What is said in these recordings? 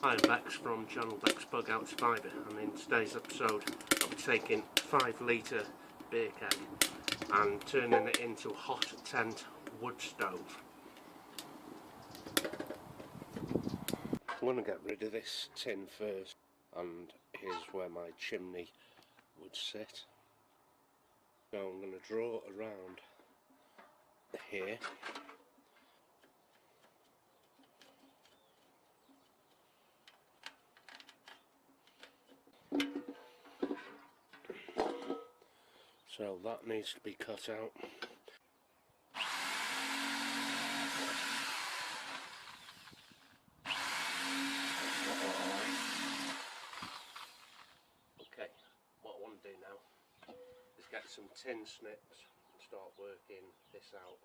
Hi, I'm Bex from channel bexbugoutsurvivor, and in today's episode I'll be taking 5 litre beer keg and turning it into a hot tent wood stove. I'm going to get rid of this tin first, and here's where my chimney would sit. So I'm going to draw around here. So that needs to be cut out. Okay, what I want to do now is get some tin snips and start working this out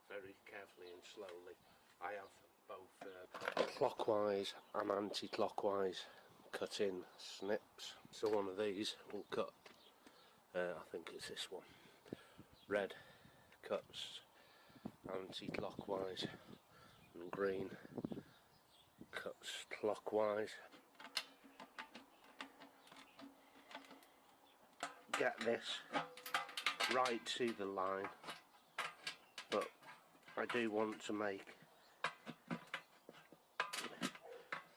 very carefully and slowly. I have both clockwise and anti-clockwise cut-in snips. So one of these will cut, I think it's this one. Red cuts anti-clockwise and green cuts clockwise. Get this right to the line, but I do want to make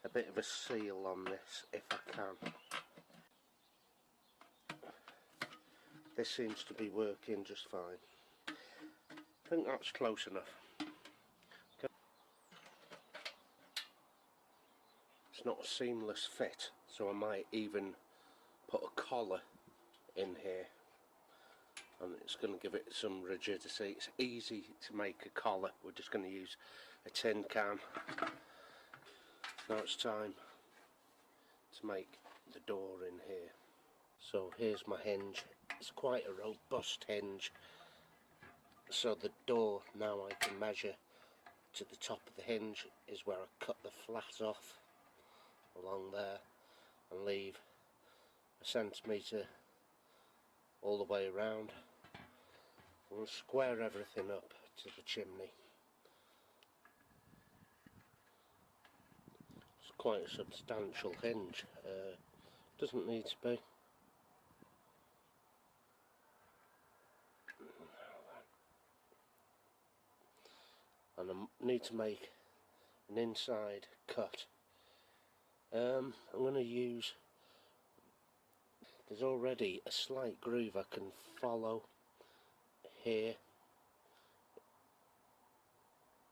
a bit of a seal on this if I can. This seems to be working just fine. I think that's close enough. Okay. It's not a seamless fit, so I might even put a collar in here, and it's going to give it some rigidity. It's easy to make a collar. We're just going to use a tin can. Now it's time to make the door in here. So here's my hinge. It's quite a robust hinge, so the door, now I can measure to the top of the hinge is where I cut the flat off along there and leave a centimetre all the way around. I'm going to square everything up to the chimney. It's quite a substantial hinge, doesn't need to be. And I need to make an inside cut. I'm going to use, there's already a slight groove I can follow here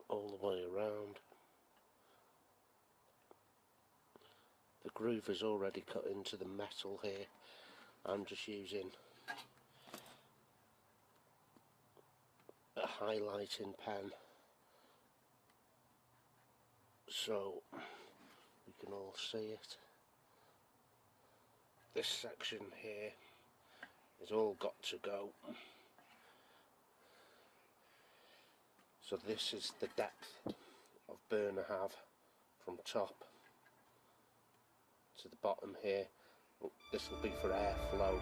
all the way around. The groove is already cut into the metal here. I'm just using a highlighting pen so we can all see it. This section here is all got to go. So this is the depth of burn I have from top to the bottom here. This will be for airflow.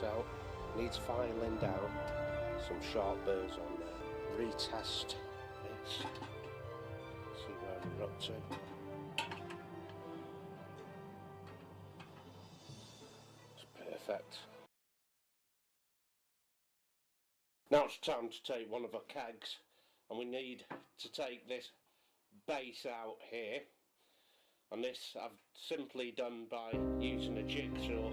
Out, needs filing down, some sharp burrs on there. Retest this, see where we're up to. It's perfect. Now it's time to take one of our kegs, and we need to take this base out here, and this I've simply done by using a jigsaw.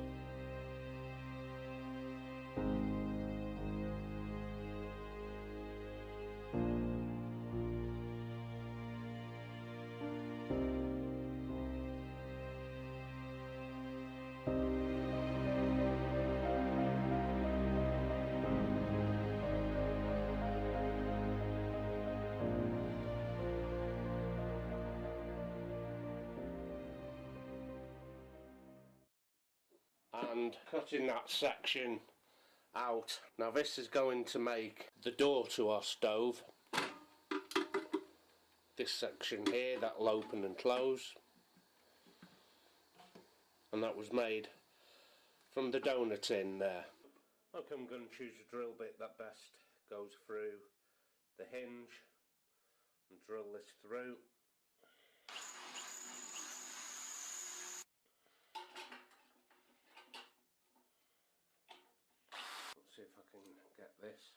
And cutting that section out. Now this is going to make the door to our stove. this section here that'll open and close, and that was made from the donor tin there. Okay, I'm going to choose a drill bit that best goes through the hinge and drill this through. Let's see if I can get this.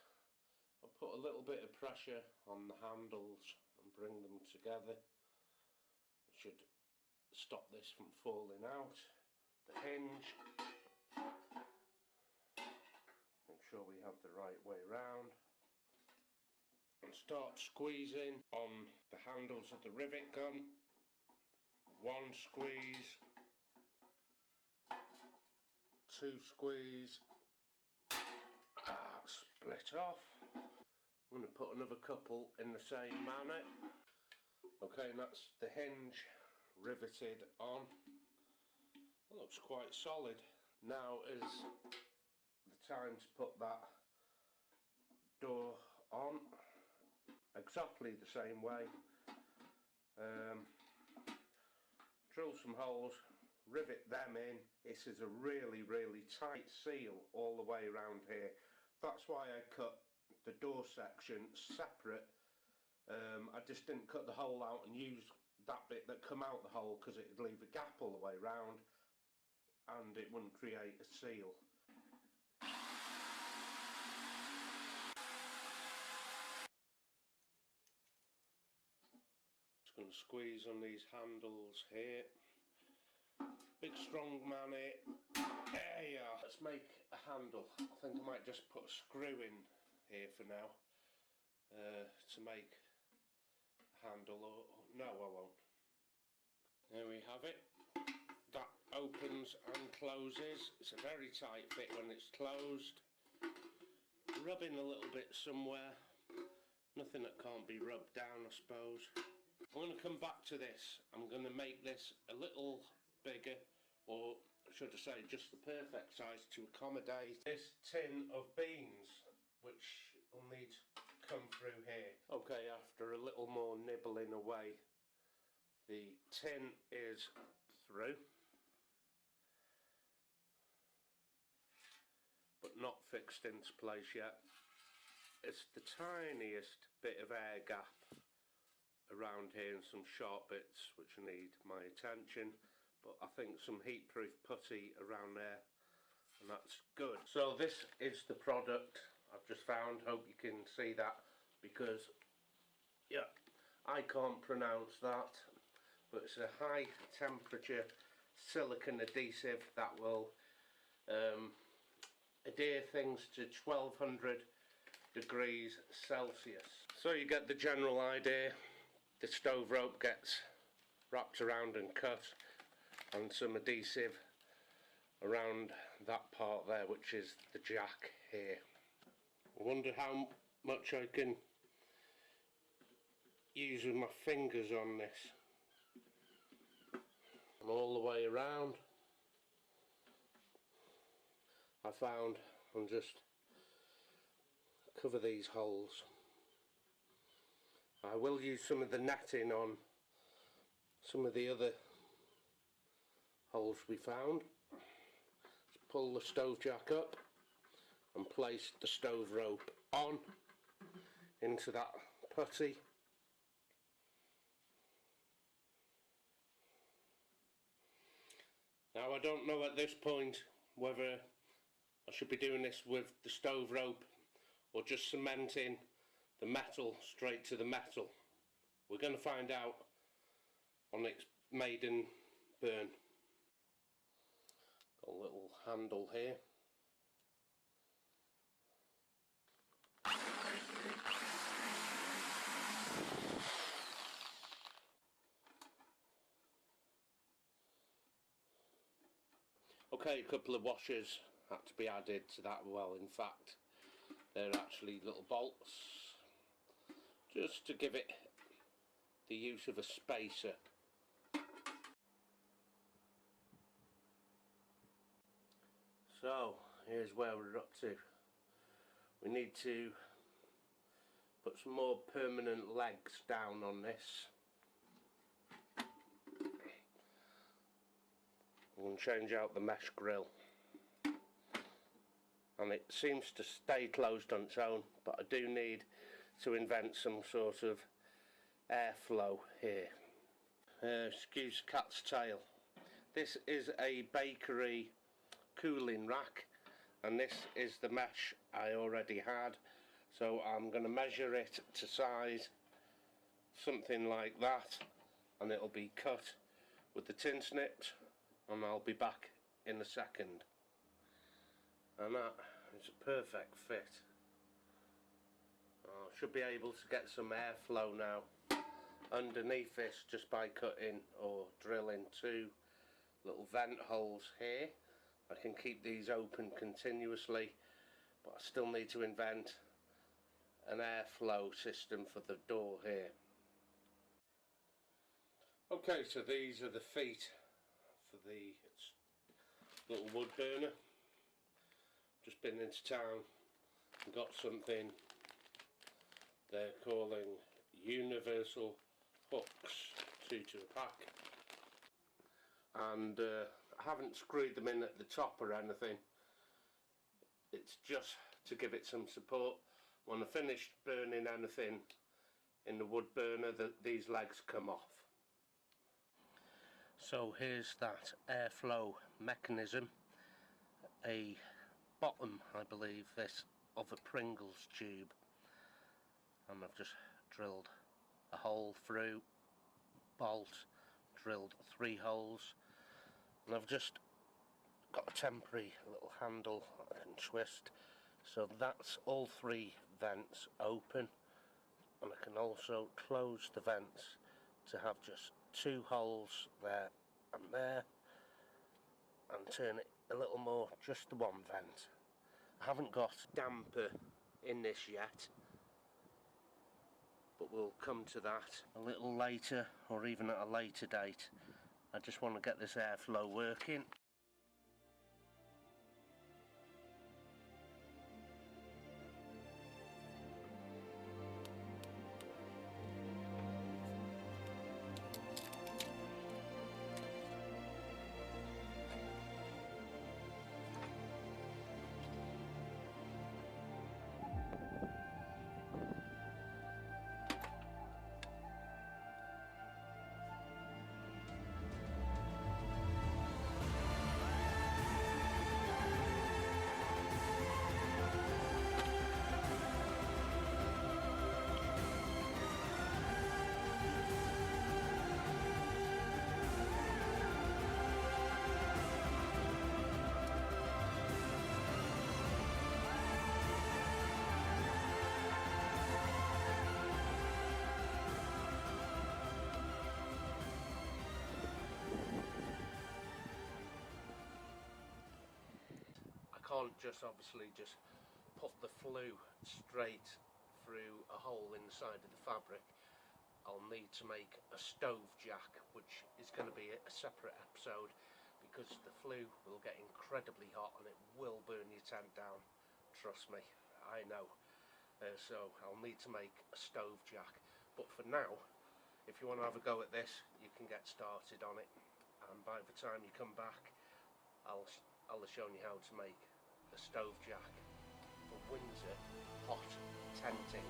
I'll put a little bit of pressure on the handles and bring them together. It should stop this from falling out. The hinge. Make sure we have the right way round. And start squeezing on the handles of the rivet gun. One squeeze. Two squeeze. Split off. I'm going to put another couple in the same manner. Okay, and that's the hinge riveted on. That looks quite solid. Now is the time to put that door on exactly the same way. Drill some holes, rivet them in. This is a really tight seal all the way around here. That's why I cut the door section separate. I just didn't cut the hole out and use that bit that come out the hole, because it'd leave a gap all the way around and it wouldn't create a seal. Just going to squeeze on these handles here. Big strong man here. There you are. Let's make a handle. I think I might just put a screw in here for now to make a handle, or no, I won't. There we have it. That opens and closes. It's a very tight fit when it's closed. Rubbing a little bit somewhere. Nothing that can't be rubbed down, I suppose. I'm going to come back to this. I'm going to make this a little bigger, or should I say just the perfect size to accommodate this tin of beans, which will need to come through here. Okay, after a little more nibbling away, the tin is through, but not fixed into place yet. It's the tiniest bit of air gap around here and some sharp bits which need my attention, but I think some heat-proof putty around there, and that's good. So this is the product I've just found. Hope you can see that, because yeah, I can't pronounce that, but it's a high temperature silicone adhesive that will adhere things to 1200 degrees Celsius. So you get the general idea. The stove rope gets wrapped around and cut, and some adhesive around that part there, which is the jack here. I wonder how much I can use with my fingers on this. And all the way around I found, and just cover these holes. I will use some of the netting on some of the other holes we found. Just pull the stove jack up and place the stove rope on into that putty. Now I don't know at this point whether I should be doing this with the stove rope or just cementing the metal straight to the metal. We're going to find out on its maiden burn. Got a little handle here. Okay, a couple of washers had to be added to that. Well, in fact, they're actually little bolts, just to give it the use of a spacer. So here's where we're up to. We need to put some more permanent legs down on this. I'm going to change out the mesh grill, and it seems to stay closed on its own, but I do need to invent some sort of airflow here. Excuse cat's tail. This is a bakery cooling rack, and this is the mesh I already had, so I'm going to measure it to size, something like that, and it'll be cut with the tin snips, and I'll be back in a second. And that is a perfect fit. I should be able to get some airflow now underneath this just by cutting or drilling 2 little vent holes here. I can keep these open continuously, but I still need to invent an airflow system for the door here. Okay, so these are the feet for the little wood burner. Just been into town and got something they're calling universal hooks, 2 to a pack, and I haven't screwed them in at the top or anything. It's just to give it some support. When I finished burning anything in the wood burner, these legs come off. So here's that airflow mechanism, a bottom, I believe, this of a Pringles tube, and I've just drilled a hole through, bolt, drilled 3 holes, and I've just got a temporary little handle I can twist, so that's all 3 vents open, and I can also close the vents to have just 2 holes there and there, and turn it a little more, just the 1 vent. I haven't got damper in this yet, but we'll come to that a little later, or even at a later date. I just want to get this airflow working. Can't just obviously just put the flue straight through a hole in the side of the fabric. I'll need to make a stove jack, which is going to be a separate episode, because the flue will get incredibly hot and it will burn your tent down, trust me, I know. So I'll need to make a stove jack, but for now, if you want to have a go at this, you can get started on it, and by the time you come back, I'll have shown you how to make the stove jack for winter hot tenting.